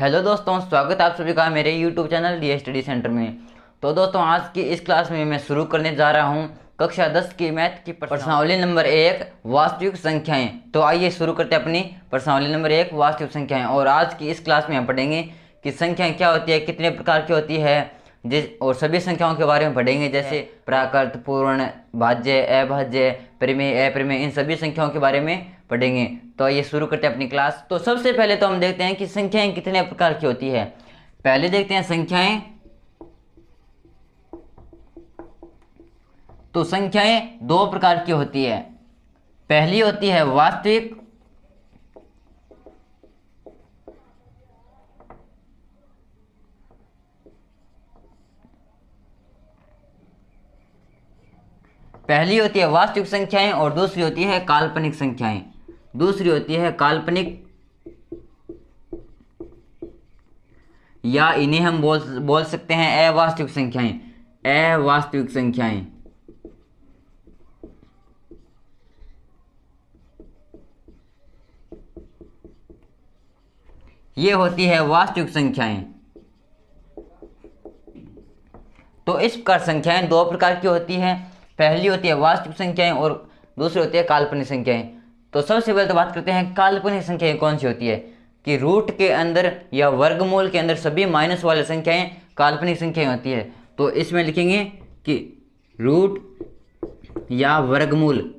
Hello दोस्तों, स्वागत है आप सभी का मेरे YouTube channel D study centre में। तो दोस्तों, आज की इस क्लास में मैं शुरू करने जा रहा हूं कक्षा 10 की मैथ की प्रश्नावली नंबर 1 वास्तविक संख्याएं। तो आइए शुरू करते हैं अपनी प्रश्नावली नंबर 1 वास्तविक संख्याएं। और आज की इस क्लास में हम पढ़ेंगे कि संख्याएं क्या होती है, कितने प्रकार की होती है, और सभी संख्याओं के बारे में पढ़ेंगे, जैसे प्राकृत, पूर्ण, भाज्य, अभाज्य, परिमेय, अपरिमेय, इन सभी संख्याओं के बारे में पढ़ेंगे। तो ये शुरू करते हैं अपनी क्लास। तो सबसे पहले तो हम देखते हैं कि संख्याएं कितने प्रकार की होती है। पहले देखते हैं संख्याएं। तो संख्याएं दो प्रकार की होती है। पहली होती है वास्तविक, संख्याएं, और दूसरी होती है काल्पनिक संख्याएं। दूसरी होती है काल्पनिक, या इन्हें हम बोल सकते हैं अवास्तविक संख्याएं। अवास्तविक संख्याएं ये होती है वास्तविक संख्याएं। तो इस प्रकार संख्याएं दो प्रकार की होती हैं। पहली होती है वास्तविक संख्याएं और दूसरी होती है काल्पनिक संख्याएं। तो सबसे पहले तो बात करते हैं काल्पनिक संख्याएं कौन सी होती है। कि रूट के अंदर या वर्गमूल के अंदर सभी माइनस वाली संख्याएं काल्पनिक संख्याएं होती है। तो इसमें लिखेंगे कि रूट या वर्गमूल।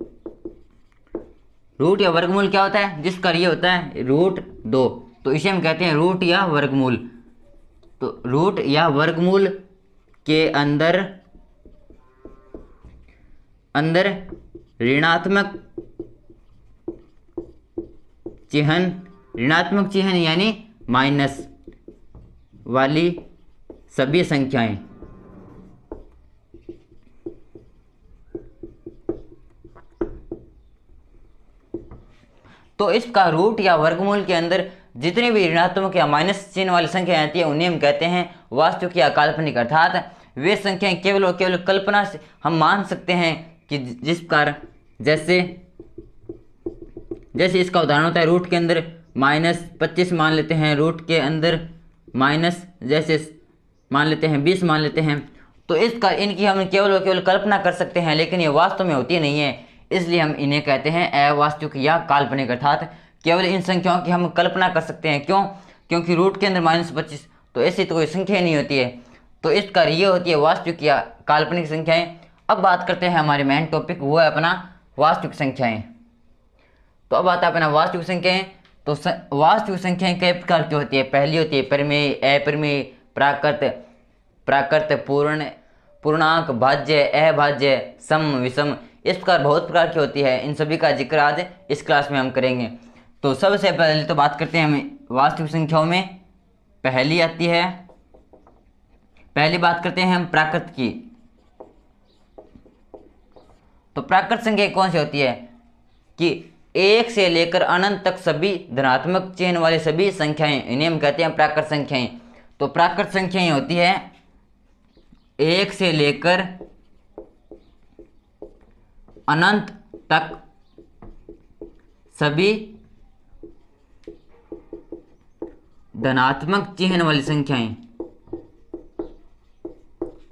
रूट या वर्गमूल क्या होता है, जिसका ये होता है √2, तो इसे हम कहते हैं रूट या वर्गमूल। तो रूट या वर्गमूल के अंदर ऋणात्मक चिन्ह यानी माइनस वाली सभी संख्याएं। तो इसका रूट या वर्गमूल के अंदर जितनी भी ऋणात्मक या माइनस चिन्ह वाली संख्याएं आती है उन्हें हम कहते हैं वास्तविक या काल्पनिक। अर्थात वे संख्याएं केवल और केवल कल्पना से हम मान सकते हैं कि जिस प्रकार जैसे इसका उदाहरण होता है रूट के अंदर -25 मान लेते हैं, रूट के अंदर माइनस जैसे मान लेते हैं 20 मान लेते हैं। तो इनकी हम केवल और केवल कल्पना कर सकते हैं, लेकिन ये वास्तव में होती नहीं है। इसलिए हम इन्हें कहते हैं अवास्तविक या काल्पनिक। अर्थात केवल इन संख्याओं की हम कल्पना कर सकते हैं। क्यों? क्योंकि रूट के अंदर -25, तो ऐसी तो कोई संख्या नहीं होती है। तो इसका ये होती है वास्तविक या काल्पनिक संख्याएं। अब बात करते हैं हमारे मेन टॉपिक, वो है अपना वास्तविक संख्याएं। तो अब आता है अपना वास्तविक संख्याएं। तो वास्तविक संख्याएं कई प्रकार की होती है। पहली होती है परिमेय, अपरिमेय, प्राकृत, पूर्णांक, भाज्य, अभाज्य, सम, विषम, इस प्रकार बहुत प्रकार की होती है। इन सभी का जिक्र आज इस क्लास में हम करेंगे। तो सबसे पहले तो बात करते हैं हम वास्तविक संख्याओं में। पहली बात करते हैं हम प्राकृत की। तो प्राकृत संख्या कौन सी होती है कि 1 से लेकर अनंत तक सभी धनात्मक चिन्ह वाली सभी संख्याएं, इन्हें हम कहते हैं प्राकृत संख्याएं। तो प्राकृत संख्याएं होती है 1 से लेकर अनंत तक सभी धनात्मक चिन्ह वाली संख्याएं।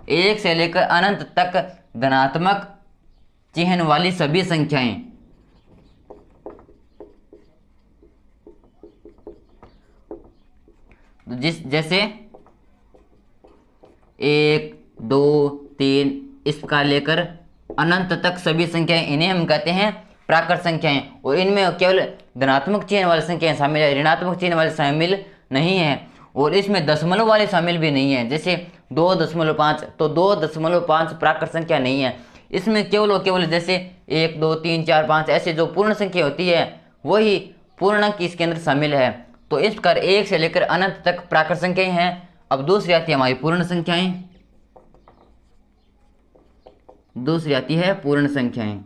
1 से लेकर अनंत तक धनात्मक चिन्ह वाली सभी संख्याएं। जैसे 1, 2, 3 इस प्रकार लेकर अनंत तक सभी संख्याएं, इन्हें हम कहते हैं प्राकृत संख्याएं। और इनमें केवल धनात्मक चिन्ह वाली संख्याएं शामिल है, ऋणात्मक चिन्ह वाली शामिल नहीं है। और इसमें दशमलव वाले शामिल भी नहीं है। जैसे 2.5, तो 2.5 प्राकृत संख्या नहीं है। इसमें केवल और केवल जैसे 1, 2, 3, 4, 5 ऐसे जो पूर्ण संख्या होती है वही पूर्णांक इसके अंदर शामिल है। तो इस प्रकार 1 से लेकर अनंत तक प्राकृत संख्याएं हैं। अब दूसरी आती है हमारी पूर्ण संख्याएं। दूसरी आती है पूर्ण संख्याएं।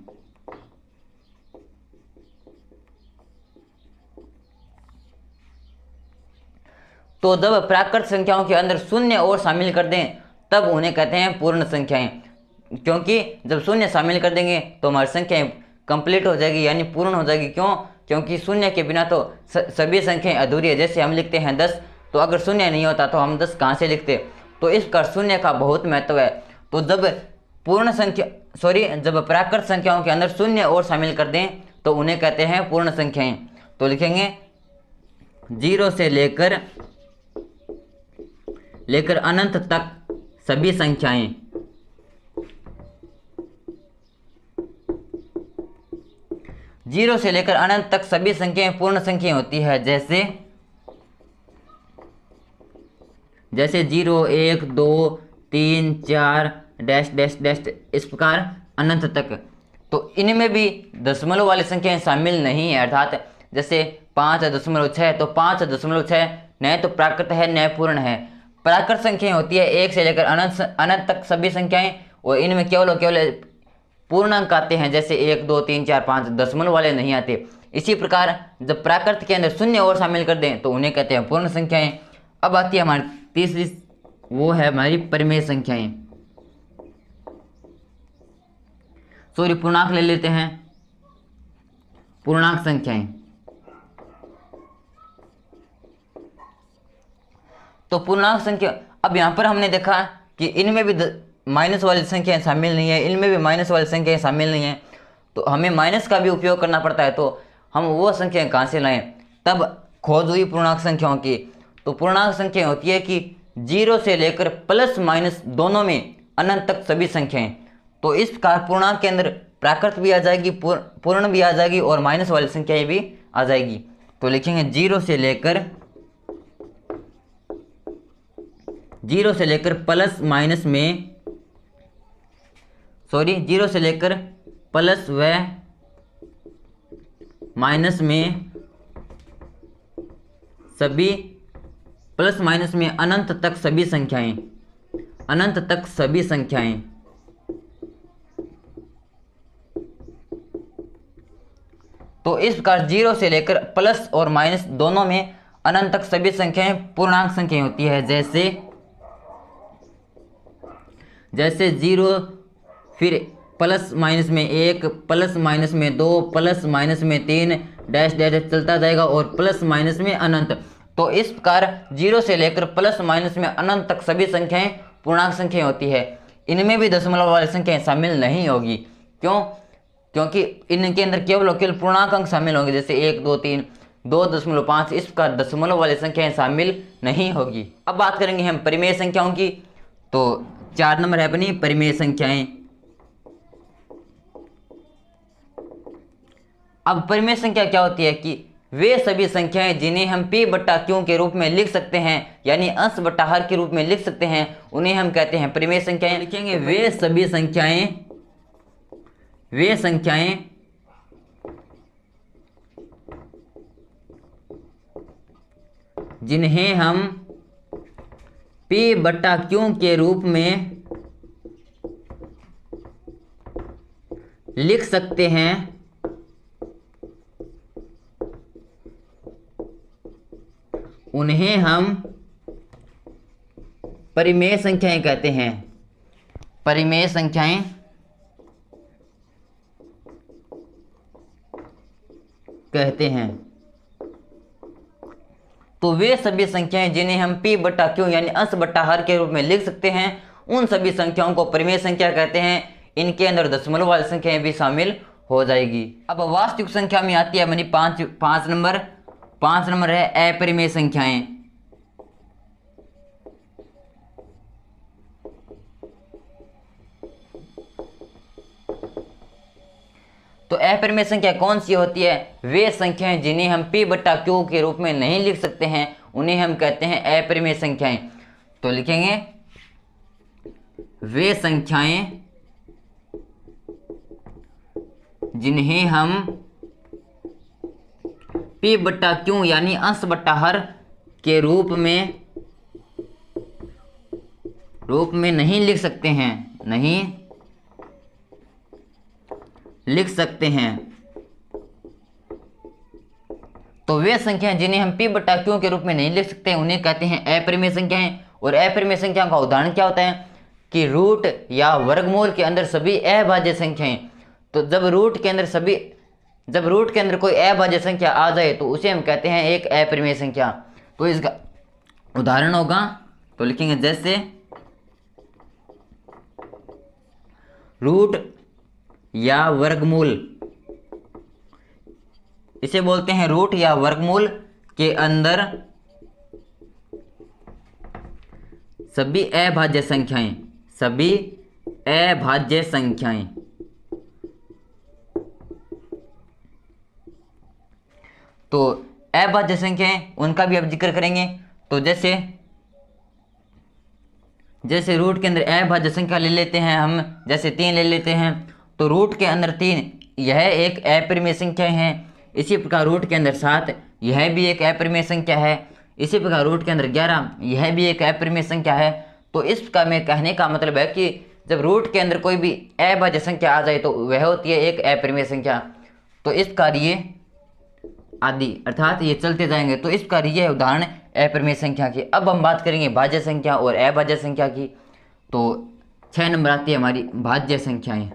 तो जब प्राकृत संख्याओं के अंदर शून्य और शामिल कर दें तब उन्हें कहते हैं पूर्ण संख्याएं। क्योंकि जब शून्य शामिल कर देंगे तो हमारी संख्याएं कंप्लीट हो जाएगी, यानी पूर्ण हो जाएगी। क्यों? क्योंकि शून्य के बिना तो सभी संख्याएं अधूरी है। जैसे हम लिखते हैं 10, तो अगर शून्य नहीं होता तो हम 10 कहाँ से लिखते। तो इस प्रकार शून्य का बहुत महत्व है। तो जब जब प्राकृत संख्याओं के अंदर शून्य और शामिल कर दें तो उन्हें कहते हैं पूर्ण संख्याएं। तो लिखेंगे 0 से लेकर अनंत तक सभी संख्याएं। जीरो से लेकर अनंत तक सभी संख्याएं पूर्ण संख्याएं होती है। जैसे 0, 1, 2, 3, 4 डैश डैश डैश इस प्रकार अनंत तक। तो इनमें भी दशमलव वाली संख्याएं शामिल नहीं है, अर्थात जैसे 5.6 तो 5.6 न तो प्राकृत है न पूर्ण है। प्राकृत संख्याएं होती है 1 से लेकर अनंत तक सभी संख्याएं, और इनमें केवल पूर्णांक आते हैं, जैसे 1, 2, 3, 4, 5 दशमलव वाले नहीं आते। इसी प्रकार जब प्राकृत के अंदर शून्य और शामिल कर दें तो उन्हें कहते हैं पूर्ण संख्याएं। अब आती है हमारी तीसरी, वो है हमारी परिमेय संख्याएं। पूर्णांक ले लेते हैं, पूर्णांक संख्याएं। तो पूर्णांक संख्या, अब यहाँ पर हमने देखा कि इनमें भी माइनस वाली संख्याएं शामिल नहीं है, इनमें भी माइनस वाली संख्याएं शामिल नहीं है, तो हमें माइनस का भी उपयोग करना पड़ता है। तो हम वो संख्याएं कहाँ से लाएं, तब खोज हुई पूर्णांक संख्याओं की। तो पूर्णांक संख्या होती है कि 0 से लेकर प्लस माइनस दोनों में अनंत तक सभी संख्याएं। तो इस प्रकार पूर्णांक के अंदर प्राकृत भी आ जाएगी, पूर्ण भी आ जाएगी और माइनस वाली संख्याएं भी आ जाएगी। तो लिखेंगे 0 से लेकर प्लस माइनस में 0 से लेकर प्लस व माइनस में सभी, प्लस माइनस में अनंत तक सभी संख्याएं, अनंत तक सभी संख्याएं। तो इस प्रकार 0 से लेकर प्लस और माइनस दोनों में अनंत तक सभी संख्याएं पूर्णांक संख्याएं होती है। जैसे 0 फिर प्लस माइनस में 1, प्लस माइनस में 2, प्लस माइनस में 3 डैश डैश चलता जाएगा और प्लस माइनस में अनंत। तो इस प्रकार 0 से लेकर प्लस माइनस में अनंत तक सभी संख्याएं पूर्णांक संख्याएं होती है। इनमें भी दशमलव वाली संख्याएं शामिल नहीं होगी। क्यों? क्योंकि इनके अंदर केवल पूर्णांक अंक शामिल होंगे, जैसे 1, 2, 3, 2.5 इस प्रकार दशमलव वाली संख्याएं शामिल नहीं होगी। अब बात करेंगे हम परिमेय संख्याओं की। तो 4 नंबर है अपनी परिमेय संख्याएं। अब परिमेय संख्या क्या होती है कि वे सभी संख्याएं जिन्हें हम p बट्टा q के रूप में लिख सकते हैं, यानी अंश बट्टा हर के रूप में लिख सकते हैं, उन्हें हम कहते हैं परिमेय संख्याएं। लिखेंगे वे सभी संख्याएं जिन्हें हम p बट्टा q के रूप में लिख सकते हैं, उन्हें हम परिमेय संख्याएं कहते हैं। परिमेय संख्याएं कहते हैं। तो वे सभी संख्याएं जिन्हें हम p बट्टा q यानी अंश बट्टा हर के रूप में लिख सकते हैं, उन सभी संख्याओं को परिमेय संख्या कहते हैं। इनके अंदर दशमलव वाली संख्याएं भी शामिल हो जाएगी। अब वास्तविक संख्या में आती है अपनी 5 नंबर। 5 नंबर है अपरिमेय संख्याएं। तो अपरिमेय संख्या कौन सी होती है? वे संख्याएं जिन्हें हम p बट्टा q के रूप में नहीं लिख सकते हैं, उन्हें हम कहते हैं अपरिमेय संख्याएं। तो लिखेंगे वे संख्याएं जिन्हें हम p बट्टा q यानी अंश बट्टा हर के रूप में नहीं लिख सकते हैं, नहीं लिख सकते हैं। तो वे संख्याएं जिन्हें हम p बट्टा q के रूप में नहीं लिख सकते हैं, उन्हें कहते हैं अपरिमेय संख्याएं। और अपरिमेय संख्याओं का उदाहरण क्या होता है कि रूट या वर्गमूल के अंदर सभी अभाज्य संख्याएं। तो जब रूट के अंदर कोई अभाज्य संख्या आ जाए तो उसे हम कहते हैं एक अपरिमेय संख्या। तो उदाहरण होगा तो लिखेंगे जैसे रूट या वर्गमूल, इसे बोलते हैं रूट या वर्गमूल के अंदर सभी अभाज्य संख्याएं, सभी अभाज्य संख्याएं। तो अभाज्य संख्याएं उनका भी अब जिक्र करेंगे। तो जैसे रूट के अंदर अभाज्य संख्या ले लेते हैं हम, जैसे 3 ले लेते हैं, तो रूट के अंदर 3 यह एक अपरिमेय संख्या है। इसी प्रकार रूट के अंदर 7 यह भी एक अपरिमेय संख्या है। इसी प्रकार रूट के अंदर 11 यह भी एक अपरिमेय संख्या है। तो इसका मैं कहने का मतलब है कि जब रूट के अंदर कोई भी अभाज्य संख्या आ जाए तो वह होती है एक अपरिमेय संख्या। तो इस कार्य आदि अर्थात ये चलते जाएंगे। तो इस प्रकार ये उदाहरण अपरिमेय संख्या की। अब हम बात करेंगे भाज्य संख्या और अभाज्य संख्या की। तो 6 नंबर आती है हमारी भाज्य संख्याएं।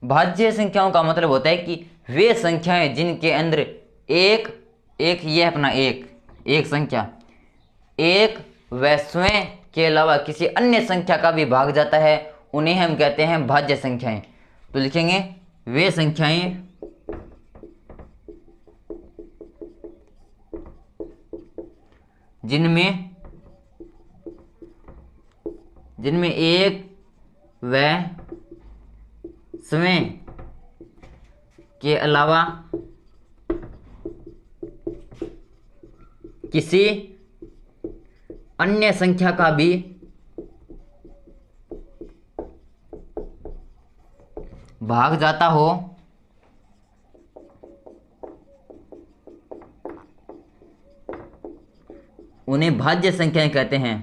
भाज्य संख्याओं का मतलब होता है कि वे संख्याएं जिनके अंदर एक ये अपना एक संख्या एक व स्वयं के अलावा किसी अन्य संख्या का भी भाग जाता है, उन्हें हम कहते हैं भाज्य संख्याएं। तो लिखेंगे वे संख्याएं जिनमें एक व स्वयं के अलावा किसी अन्य संख्या का भी भाग जाता हो, उन्हें भाज्य संख्याएं कहते हैं।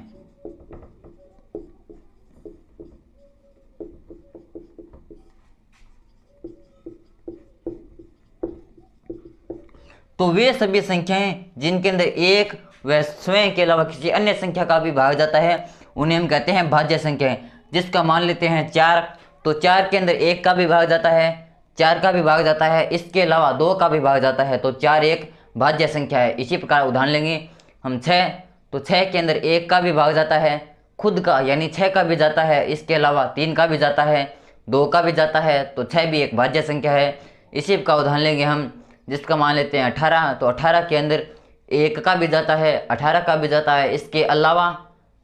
तो वे सभी संख्याएं जिनके अंदर एक व स्वयं के अलावा किसी अन्य संख्या का भी भाग जाता है, उन्हें हम कहते हैं भाज्य संख्याएं। जिसका मान लेते हैं 4, तो 4 के अंदर 1 का भी भाग जाता है, 4 का भी भाग जाता है, इसके अलावा 2 का भी भाग जाता है, तो 4 एक भाज्य संख्या है। इसी प्रकार उदाहरण लेंगे हम 6, तो 6 के अंदर 1 का भी भाग जाता है, खुद का यानी 6 का भी जाता है, इसके अलावा 3 का भी जाता है, 2 का भी जाता है, तो 6 भी एक भाज्य संख्या है। इसी का उदाहरण लेंगे हम जिसका मान लेते हैं 18, तो 18 के अंदर 1 का भी जाता है, 18 का भी जाता है, इसके अलावा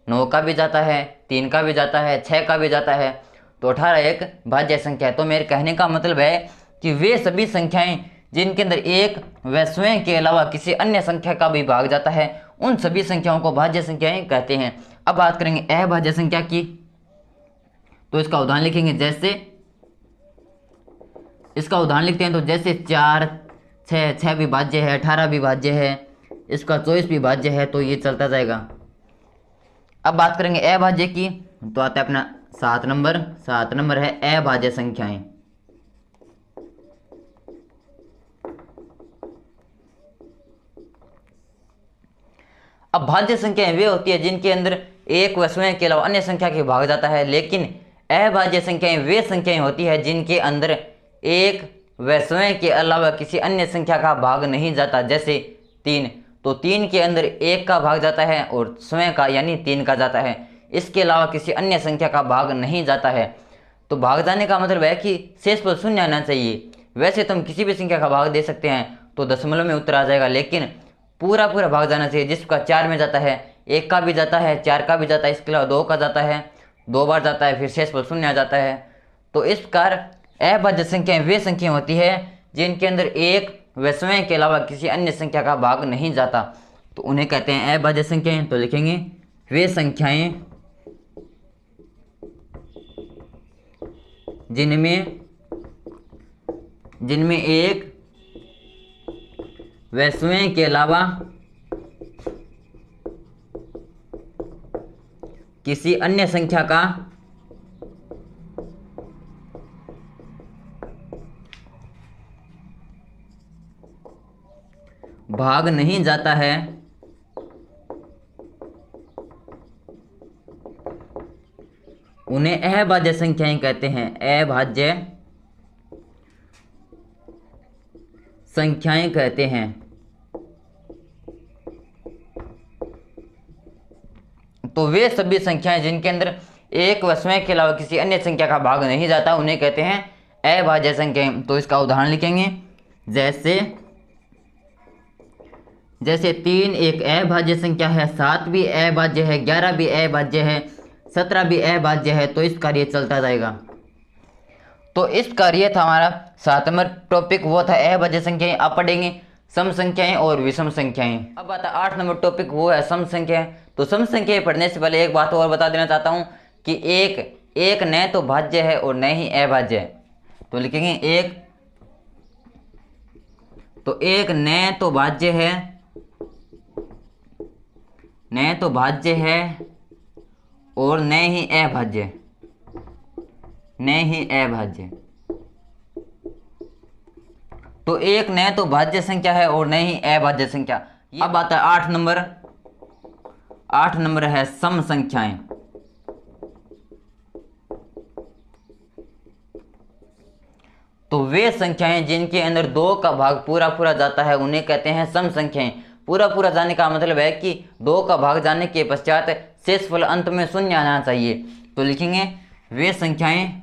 9 का भी जाता है, 3 का भी जाता है, 6 का भी जाता है, तो 18 एक भाज्य संख्या है। तो मेरे कहने का मतलब है कि वे सभी संख्याएं जिनके अंदर एक व स्वयं के अलावा किसी अन्य संख्या का भी भाग जाता है, उन सभी संख्याओं को भाज्य संख्याएं कहते हैं। अब बात करेंगे अभाज्य संख्या की। तो इसका उदाहरण लिखेंगे जैसे इसका उदाहरण लिखते हैं तो जैसे 4, 6 भी भाज्य है, 18 भी भाज्य है, इसका 24 भी भाज्य है, तो ये चलता जाएगा। अब बात करेंगे अभाज्य की, तो आता है अपना 7 नंबर है अभाज्य संख्याएं। अब भाज्य संख्याएं वे होती है जिनके अंदर एक व स्वयं के अलावा अन्य संख्या के भाग जाता है, लेकिन अभाज्य संख्याएं वे संख्याएं होती है जिनके अंदर एक व स्वयं के अलावा किसी अन्य संख्या का भाग नहीं जाता। जैसे 3, तो 3 के अंदर 1 का भाग जाता है और स्वयं का यानी 3 का जाता है, इसके अलावा किसी अन्य संख्या का भाग नहीं जाता है। तो भाग जाने का मतलब है कि शेष पर शून्य आना चाहिए। वैसे तो हम किसी भी संख्या का भाग दे सकते हैं तो दशमलव में उत्तर आ जाएगा, लेकिन पूरा भाग जाना चाहिए। जिसका 4 में जाता है, 1 का भी जाता है, 4 का भी जाता है, इसके अलावा 2 का जाता है, 2 बार जाता है, फिर शेष पर शून्य आ जाता है। तो इस प्रकार अभाज्य संख्याएं वे संख्या होती है जिनके अंदर एक व स्वयं के अलावा किसी अन्य संख्या का भाग नहीं जाता, तो उन्हें कहते हैं अभाज्य संख्याएं। तो लिखेंगे वे संख्याएं जिनमें एक व स्वयं के अलावा किसी अन्य संख्या का भाग नहीं जाता है, उन्हें अभाज्य संख्याएं कहते हैं, अभाज्य संख्याएं कहते हैं। तो वे सभी संख्याएं जिनके अंदर एक व स्वयं के अलावा किसी अन्य संख्या का भाग नहीं जाता उन्हें कहते हैं अभाज्य संख्याएं। तो इसका उदाहरण लिखेंगे, जैसे 3 एक अभाज्य संख्या है, 7 भी अभाज्य है, 11 भी अभाज्य है, 17 भी अभाज्य है। तो इस कार्य चलता जाएगा। तो इस कार्य था हमारा 7 नंबर टॉपिक, वो था अभाज्य संख्याएं। अब पढ़ेंगे सम संख्याएं और विषम संख्याएं। अब आता 8 नंबर टॉपिक, वो है सम संख्याएं। तो सम संख्याएं पढ़ने से पहले एक बात और बता देना चाहता हूं कि एक न तो भाज्य है और न ही अभाज्य है। तो लिखेंगे एक न तो भाज्य है, न तो भाज्य है और न ही अभाज्य, न ही अभाज्य। तो एक न तो भाज्य संख्या है और न ही अभाज्य संख्या। अब आता है 8 नंबर है सम संख्याएं। तो वे संख्याएं जिनके अंदर 2 का भाग पूरा पूरा जाता है उन्हें कहते हैं सम संख्याएं। पूरा पूरा जाने का मतलब है कि 2 का भाग जाने के पश्चात शेषफल अंत में शून्य आना चाहिए। तो लिखेंगे वे संख्याएं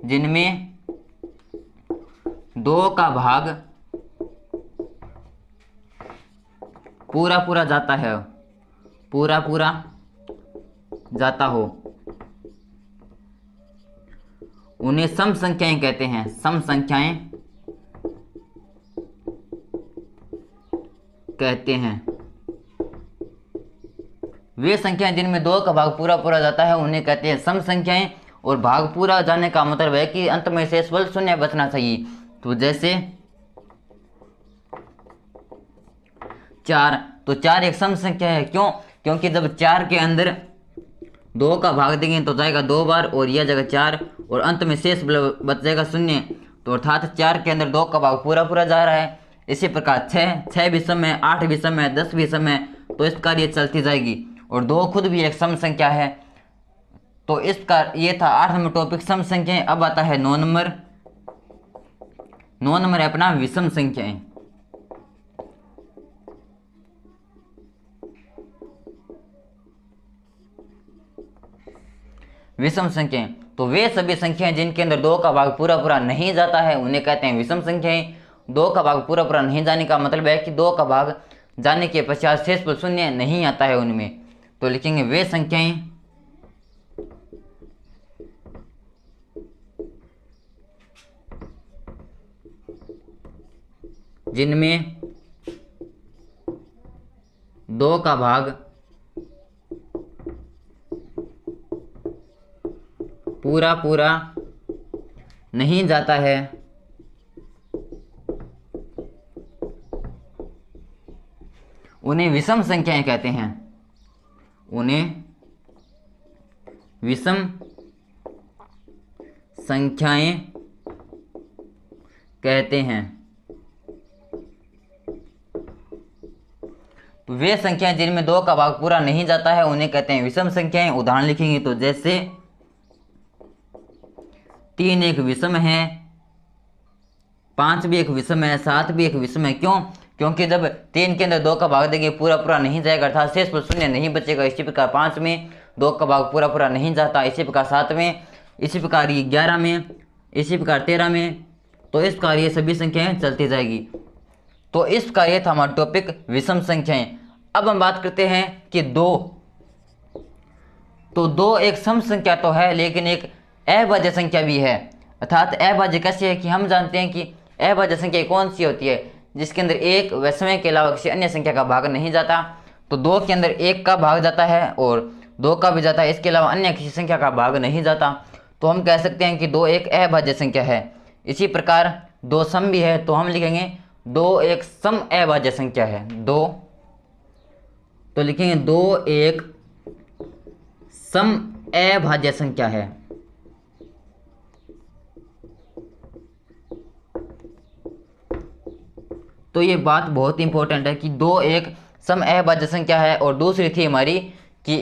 जिनमें 2 का भाग पूरा पूरा जाता है, पूरा पूरा जाता हो, उन्हें सम संख्याएं कहते हैं। सम संख्याएं कहते हैं। वे संख्याएं जिनमें 2 का भाग पूरा पूरा जाता है उन्हें कहते हैं सम संख्याएं। और भाग पूरा जाने का मतलब है कि अंत में शेषफल शून्य बचना चाहिए। तो जैसे 4, तो 4 एक सम संख्या है। क्यों? क्योंकि जब 4 के अंदर 2 का भाग देंगे तो जाएगा 2 बार और यह जगह 4 और अंत में शेष बच जाएगा शून्य। तो अर्थात 4 के अंदर 2 का भाग पूरा पूरा जा रहा है। इसी प्रकार 6 भी सम है, 8 भी सम है, 10 भी सम है। तो इस कार्य चलती जाएगी। और 2 खुद भी एक सम संख्या है। तो इसका ये था 8 नंबर टॉपिक सम संख्याएं। अब आता है 9 नंबर। 9 नंबर है अपना विषम संख्याएं। विषम संख्याएं, तो वे सभी संख्याएं जिनके अंदर 2 का भाग पूरा पूरा नहीं जाता है उन्हें कहते हैं विषम संख्याएं। 2 का भाग पूरा पूरा नहीं जाने का मतलब है कि 2 का भाग जाने के पश्चात शेषफल शून्य नहीं आता है उनमें। तो लिखेंगे वे संख्याएं जिनमें 2 का भाग पूरा पूरा नहीं जाता है उन्हें विषम संख्याएं कहते हैं। उन्हें विषम संख्याएं कहते हैं। तो वे संख्याएं जिनमें 2 का भाग पूरा नहीं जाता है उन्हें कहते हैं विषम संख्याएं। उदाहरण लिखेंगे तो जैसे 3 एक विषम है, 5 भी एक विषम है, 7 भी एक विषम है। क्यों? क्योंकि जब 3 के अंदर 2 का भाग देंगे पूरा पूरा नहीं जाएगा अर्थात शेषफल शून्य नहीं बचेगा। इसी प्रकार 5 में 2 का भाग पूरा पूरा नहीं जाता। इसी प्रकार 7 में, इसी प्रकार 11 में, इसी प्रकार 13 में। तो इस प्रकार ये सभी संख्याएं चलती जाएगी। तो इस प्रकार ये था हमारा टॉपिक विषम संख्याएं। अब हम बात करते हैं कि 2, तो 2 एक सम संख्या तो है लेकिन एक अभाज्य संख्या भी है। अर्थात अभाज्य कैसी है कि हम जानते हैं कि अभाज्य संख्या कौन सी होती है जिसके अंदर एक व स्वयं के अलावा किसी अन्य संख्या का भाग नहीं जाता। तो 2 के अंदर 1 का भाग जाता है और 2 का भी जाता है, इसके अलावा अन्य किसी संख्या का भाग नहीं जाता। तो हम कह सकते हैं कि 2 एक अभाज्य संख्या है। इसी प्रकार 2 सम भी है। तो हम लिखेंगे 2 एक सम अभाज्य संख्या है। 2, तो लिखेंगे 2 एक सम अभाज्य संख्या है। तो ये बात बहुत इंपॉर्टेंट है कि 2 एक सम अभाज्य संख्या है, और दूसरी थी हमारी कि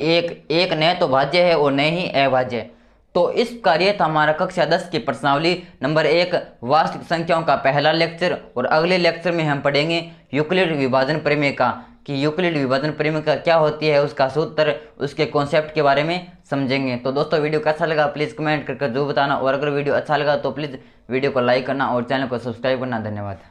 एक न तो भाज्य है और न ही अभाज्य। तो इस कार्य था हमारा कक्षा 10 की प्रश्नावली नंबर 1 वास्तविक संख्याओं का पहला लेक्चर। और अगले लेक्चर में हम पढ़ेंगे यूक्लिड विभाजन प्रमेय का, कि यूक्लिड विभाजन प्रमेय का क्या होती है, उसका सूत्र, उसके कॉन्सेप्ट के बारे में समझेंगे। तो दोस्तों वीडियो कैसा लगा प्लीज़ कमेंट करके जरूर बताना, और अगर वीडियो अच्छा लगा तो प्लीज़ वीडियो को लाइक करना और चैनल को सब्सक्राइब करना। धन्यवाद।